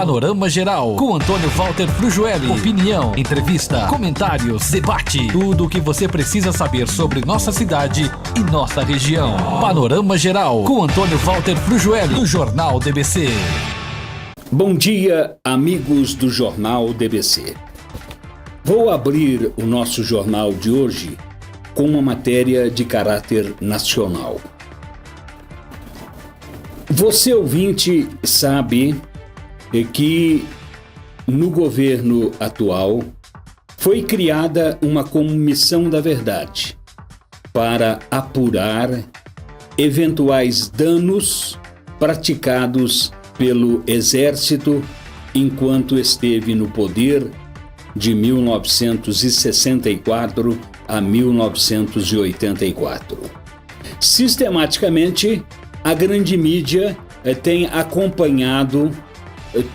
Panorama Geral, com Antônio Walter Frujueli. Opinião, entrevista, comentários, debate. Tudo o que você precisa saber sobre nossa cidade e nossa região. Panorama Geral, com Antônio Walter Frujueli, do Jornal DBC. Bom dia, amigos do Jornal DBC. Vou abrir o nosso jornal de hoje com uma matéria de caráter nacional. Você, ouvinte, sabe que no governo atual foi criada uma comissão da verdade para apurar eventuais danos praticados pelo Exército enquanto esteve no poder de 1964 a 1984. Sistematicamente, a grande mídia tem acompanhado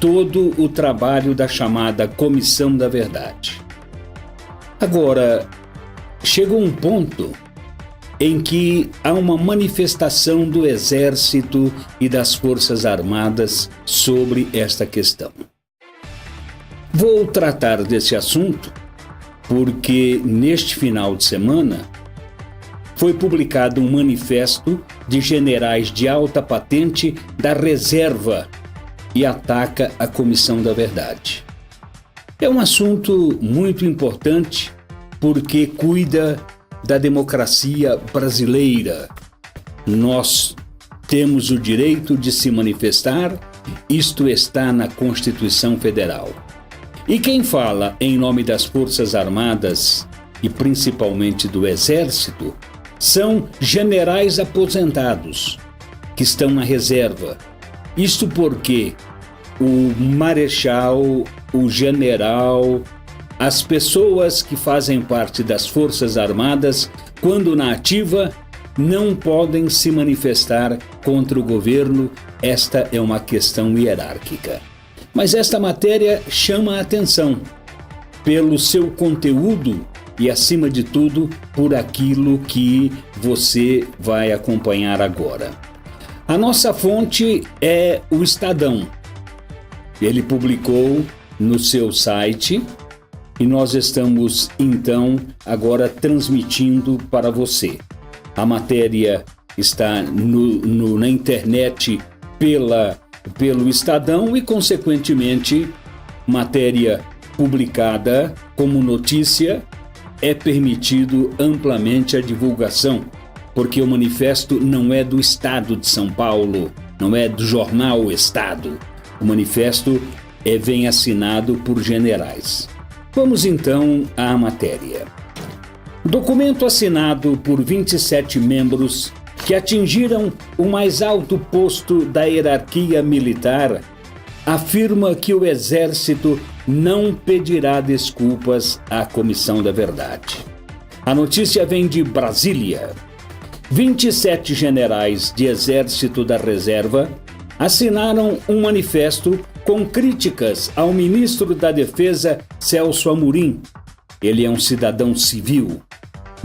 todo o trabalho da chamada Comissão da Verdade. Agora, chegou um ponto em que há uma manifestação do Exército e das Forças Armadas sobre esta questão. Vou tratar desse assunto porque neste final de semana foi publicado um manifesto de generais de alta patente da reserva e ataca a Comissão da Verdade. É um assunto muito importante porque cuida da democracia brasileira. Nós temos o direito de se manifestar, isto está na Constituição Federal. E quem fala em nome das Forças Armadas e principalmente do Exército são generais aposentados que estão na reserva. Isto porque o marechal, o general, as pessoas que fazem parte das Forças Armadas, quando na ativa, não podem se manifestar contra o governo. Esta é uma questão hierárquica. Mas esta matéria chama a atenção pelo seu conteúdo e, acima de tudo, por aquilo que você vai acompanhar agora. A nossa fonte é o Estadão. Ele publicou no seu site e nós estamos, então, agora transmitindo para você. A matéria está na internet pelo Estadão e, consequentemente, matéria publicada como notícia, é permitido amplamente a divulgação, porque o manifesto não é do Estado de São Paulo, não é do jornal Estado. O manifesto vem assinado por generais. Vamos então à matéria. Documento assinado por 27 membros que atingiram o mais alto posto da hierarquia militar afirma que o Exército não pedirá desculpas à Comissão da Verdade. A notícia vem de Brasília. 27 generais de Exército da Reserva assinaram um manifesto com críticas ao ministro da Defesa, Celso Amorim. Ele é um cidadão civil.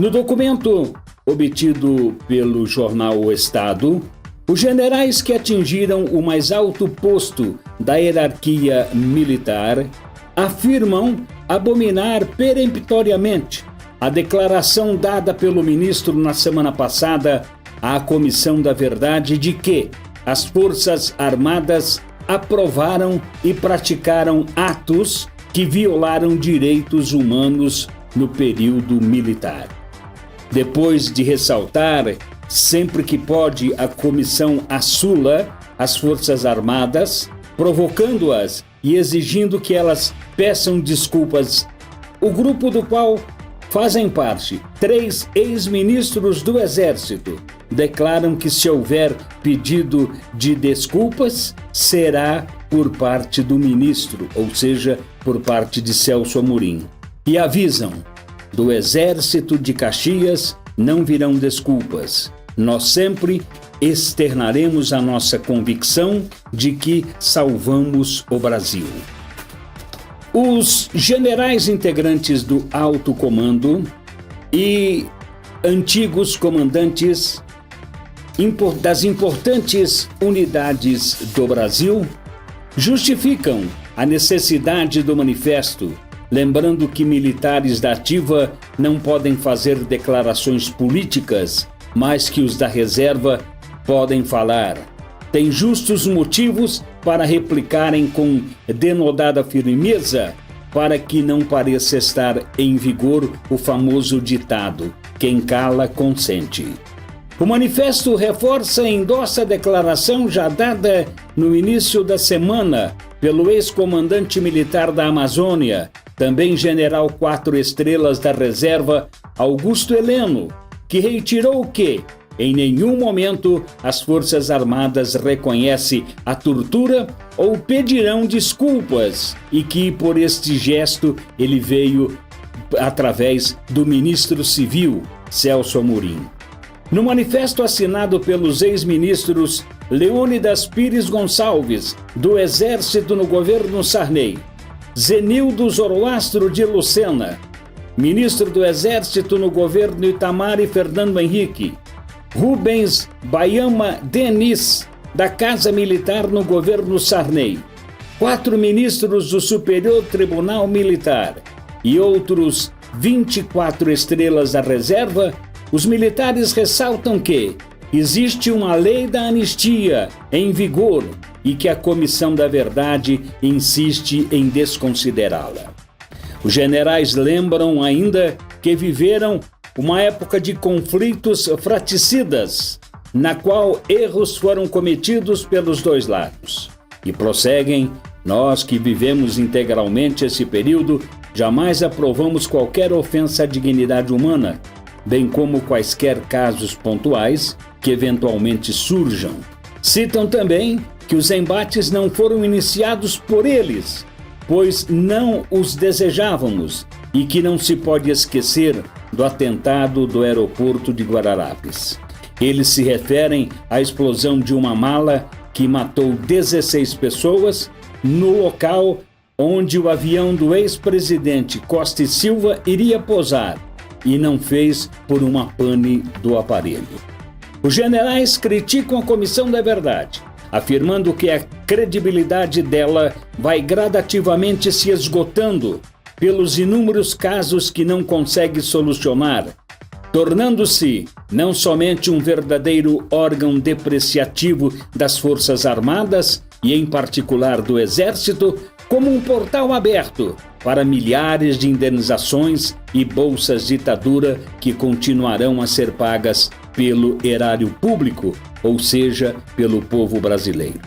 No documento obtido pelo jornal O Estado, os generais que atingiram o mais alto posto da hierarquia militar afirmam abominar peremptoriamente a declaração dada pelo ministro na semana passada à Comissão da Verdade de que as Forças Armadas aprovaram e praticaram atos que violaram direitos humanos no período militar. Depois de ressaltar, sempre que pode, a comissão assula as Forças Armadas, provocando-as e exigindo que elas peçam desculpas. O grupo do qual fazem parte 3 ex-ministros do Exército declaram que, se houver pedido de desculpas, será por parte do ministro, ou seja, por parte de Celso Amorim. E avisam: do Exército de Caxias não virão desculpas. Nós sempre externaremos a nossa convicção de que salvamos o Brasil. Os generais integrantes do alto comando e antigos comandantes das importantes unidades do Brasil justificam a necessidade do manifesto, lembrando que militares da ativa não podem fazer declarações políticas, mas que os da reserva podem falar. Têm justos motivos para replicarem com denodada firmeza, para que não pareça estar em vigor o famoso ditado: quem cala, consente. O manifesto reforça e endossa a declaração já dada no início da semana pelo ex-comandante militar da Amazônia, também general 4 estrelas da reserva, Augusto Heleno, que reiterou que, em nenhum momento, as Forças Armadas reconhecem a tortura ou pedirão desculpas e que, por este gesto, ele veio através do ministro civil, Celso Amorim. No manifesto assinado pelos ex-ministros Leônidas Pires Gonçalves, do Exército no governo Sarney, Zenildo Zoroastro de Lucena, ministro do Exército no governo Itamar e Fernando Henrique, Rubens Baiama Denis, da Casa Militar no governo Sarney, 4 ministros do Superior Tribunal Militar e outros 24 estrelas da reserva, os militares ressaltam que existe uma lei da anistia em vigor e que a Comissão da Verdade insiste em desconsiderá-la. Os generais lembram ainda que viveram uma época de conflitos fratricidas, na qual erros foram cometidos pelos dois lados. E prosseguem: nós que vivemos integralmente esse período, jamais aprovamos qualquer ofensa à dignidade humana, bem como quaisquer casos pontuais que eventualmente surjam. Citam também que os embates não foram iniciados por eles, pois não os desejávamos, e que não se pode esquecer do atentado do aeroporto de Guararapes. Eles se referem à explosão de uma mala que matou 16 pessoas no local onde o avião do ex-presidente Costa e Silva iria pousar, e não fez por uma pane do aparelho. Os generais criticam a Comissão da Verdade, afirmando que a credibilidade dela vai gradativamente se esgotando pelos inúmeros casos que não consegue solucionar, tornando-se não somente um verdadeiro órgão depreciativo das Forças Armadas e, em particular, do Exército, como um portal aberto para milhares de indenizações e bolsas ditadura que continuarão a ser pagas pelo erário público, ou seja, pelo povo brasileiro.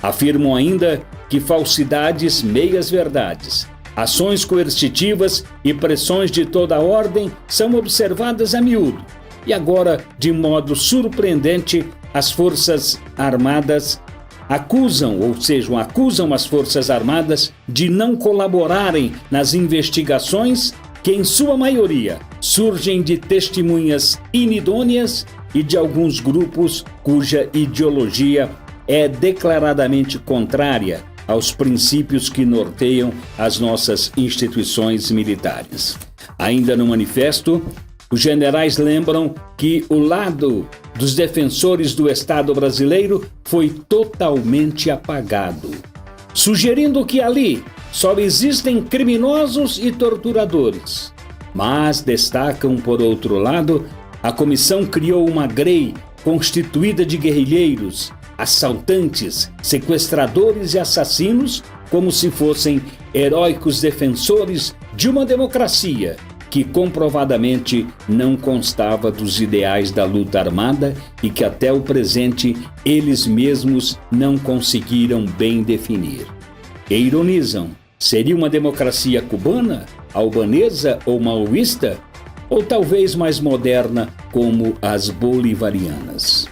Afirmam ainda que falsidades, meias-verdades, ações coercitivas e pressões de toda ordem são observadas a miúdo. E agora, de modo surpreendente, as Forças Armadas acusam as Forças Armadas de não colaborarem nas investigações que, em sua maioria, surgem de testemunhas inidôneas e de alguns grupos cuja ideologia é declaradamente contrária aos princípios que norteiam as nossas instituições militares. Ainda no manifesto, os generais lembram que o lado dos defensores do Estado brasileiro foi totalmente apagado, sugerindo que ali só existem criminosos e torturadores. Mas destacam, por outro lado, a comissão criou uma grei constituída de guerrilheiros, assaltantes, sequestradores e assassinos, como se fossem heróicos defensores de uma democracia que comprovadamente não constava dos ideais da luta armada e que até o presente eles mesmos não conseguiram bem definir. E ironizam: seria uma democracia cubana, albanesa ou maoísta? Ou talvez mais moderna, como as bolivarianas?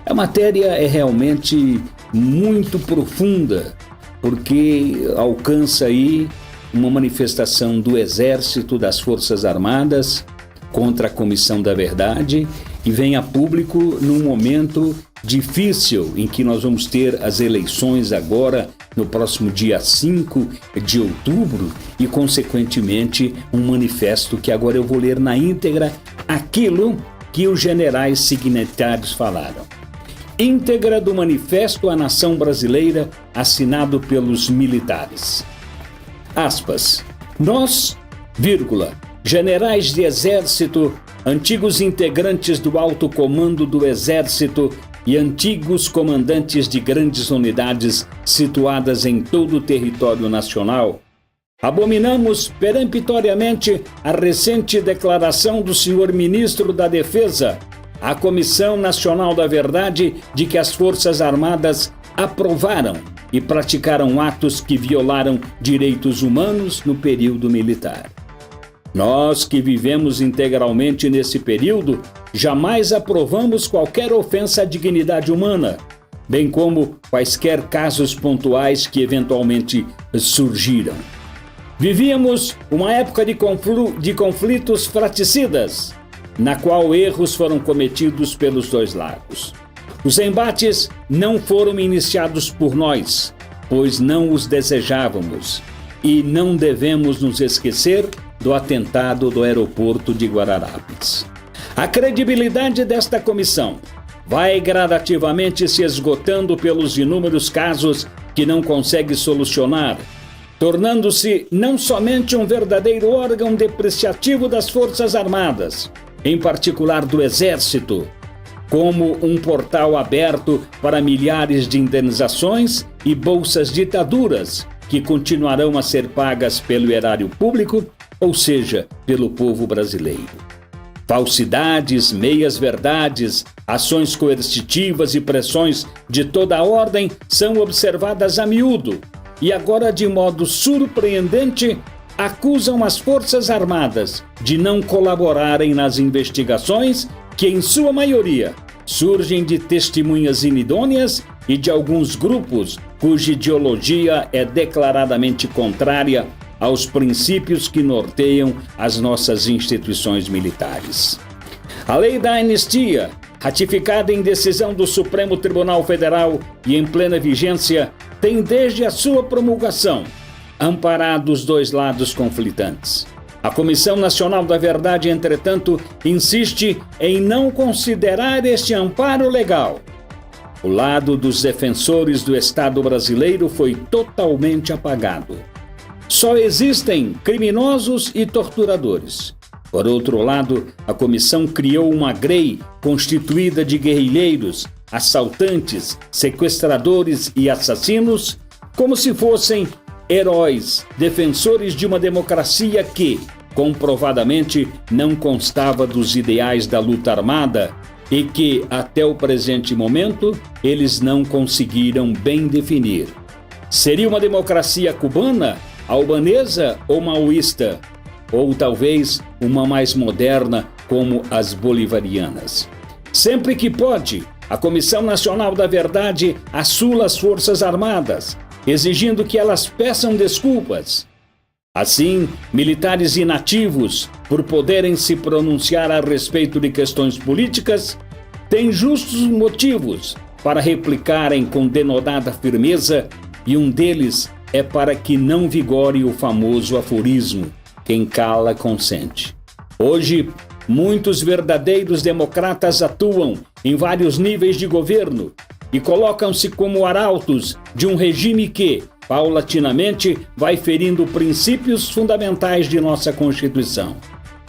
A matéria é realmente muito profunda, porque alcança aí uma manifestação do Exército, das Forças Armadas, contra a Comissão da Verdade, e vem a público num momento difícil em que nós vamos ter as eleições agora, no próximo dia 5 de outubro, e, consequentemente, um manifesto que agora eu vou ler na íntegra aquilo que os generais signatários falaram. íntegra do Manifesto à Nação Brasileira, assinado pelos militares. Aspas. Nós, generais de exército, antigos integrantes do alto comando do exército e antigos comandantes de grandes unidades situadas em todo o território nacional, abominamos peremptoriamente a recente declaração do senhor ministro da Defesa à Comissão Nacional da Verdade de que as Forças Armadas aprovaram e praticaram atos que violaram direitos humanos no período militar. Nós que vivemos integralmente nesse período, jamais aprovamos qualquer ofensa à dignidade humana, bem como quaisquer casos pontuais que eventualmente surgiram. Vivíamos uma época de conflitos fratricidas, na qual erros foram cometidos pelos dois lados. Os embates não foram iniciados por nós, pois não os desejávamos, e não devemos nos esquecer do atentado do aeroporto de Guararapes. A credibilidade desta comissão vai gradativamente se esgotando pelos inúmeros casos que não consegue solucionar, tornando-se não somente um verdadeiro órgão depreciativo das Forças Armadas, em particular do Exército, como um portal aberto para milhares de indenizações e bolsas ditaduras que continuarão a ser pagas pelo erário público, ou seja, pelo povo brasileiro. Falsidades, meias-verdades, ações coercitivas e pressões de toda a ordem são observadas a miúdo e agora, de modo surpreendente, acusam as Forças Armadas de não colaborarem nas investigações que, em sua maioria, surgem de testemunhas inidôneas e de alguns grupos cuja ideologia é declaradamente contrária aos princípios que norteiam as nossas instituições militares. A lei da anistia, ratificada em decisão do Supremo Tribunal Federal e em plena vigência, tem desde a sua promulgação amparado os dois lados conflitantes. A Comissão Nacional da Verdade, entretanto, insiste em não considerar este amparo legal. O lado dos defensores do Estado brasileiro foi totalmente apagado. Só existem criminosos e torturadores. Por outro lado, a comissão criou uma grei constituída de guerrilheiros, assaltantes, sequestradores e assassinos, como se fossem heróis, defensores de uma democracia que, comprovadamente, não constava dos ideais da luta armada e que, até o presente momento, eles não conseguiram bem definir. Seria uma democracia cubana, albanesa ou maoísta? Ou talvez uma mais moderna, como as bolivarianas. Sempre que pode, a Comissão Nacional da Verdade assula as Forças Armadas, exigindo que elas peçam desculpas. Assim, militares inativos, por poderem se pronunciar a respeito de questões políticas, têm justos motivos para replicarem com denodada firmeza, e um deles é para que não vigore o famoso aforismo: quem cala, consente. Hoje, muitos verdadeiros democratas atuam em vários níveis de governo e colocam-se como arautos de um regime que, paulatinamente, vai ferindo princípios fundamentais de nossa Constituição.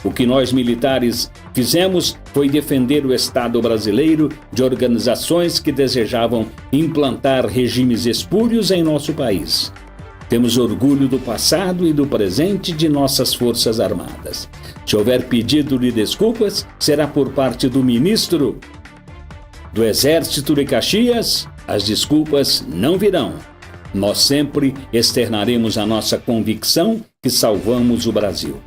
O que nós militares fizemos foi defender o Estado brasileiro de organizações que desejavam implantar regimes espúrios em nosso país. Temos orgulho do passado e do presente de nossas Forças Armadas. Se houver pedido de desculpas, será por parte do ministro do Exército de Caxias. As desculpas não virão. Nós sempre externaremos a nossa convicção que salvamos o Brasil.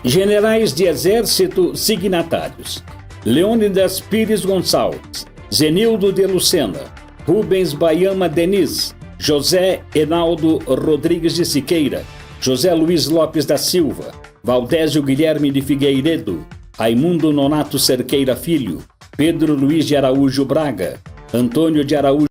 Generais de Exército signatários: Leônidas Pires Gonçalves, Zenildo de Lucena, Rubens Baiama Denis, José Enaldo Rodrigues de Siqueira, José Luiz Lopes da Silva, Valdésio Guilherme de Figueiredo, Raimundo Nonato Cerqueira Filho, Pedro Luiz de Araújo Braga, Antônio de Araújo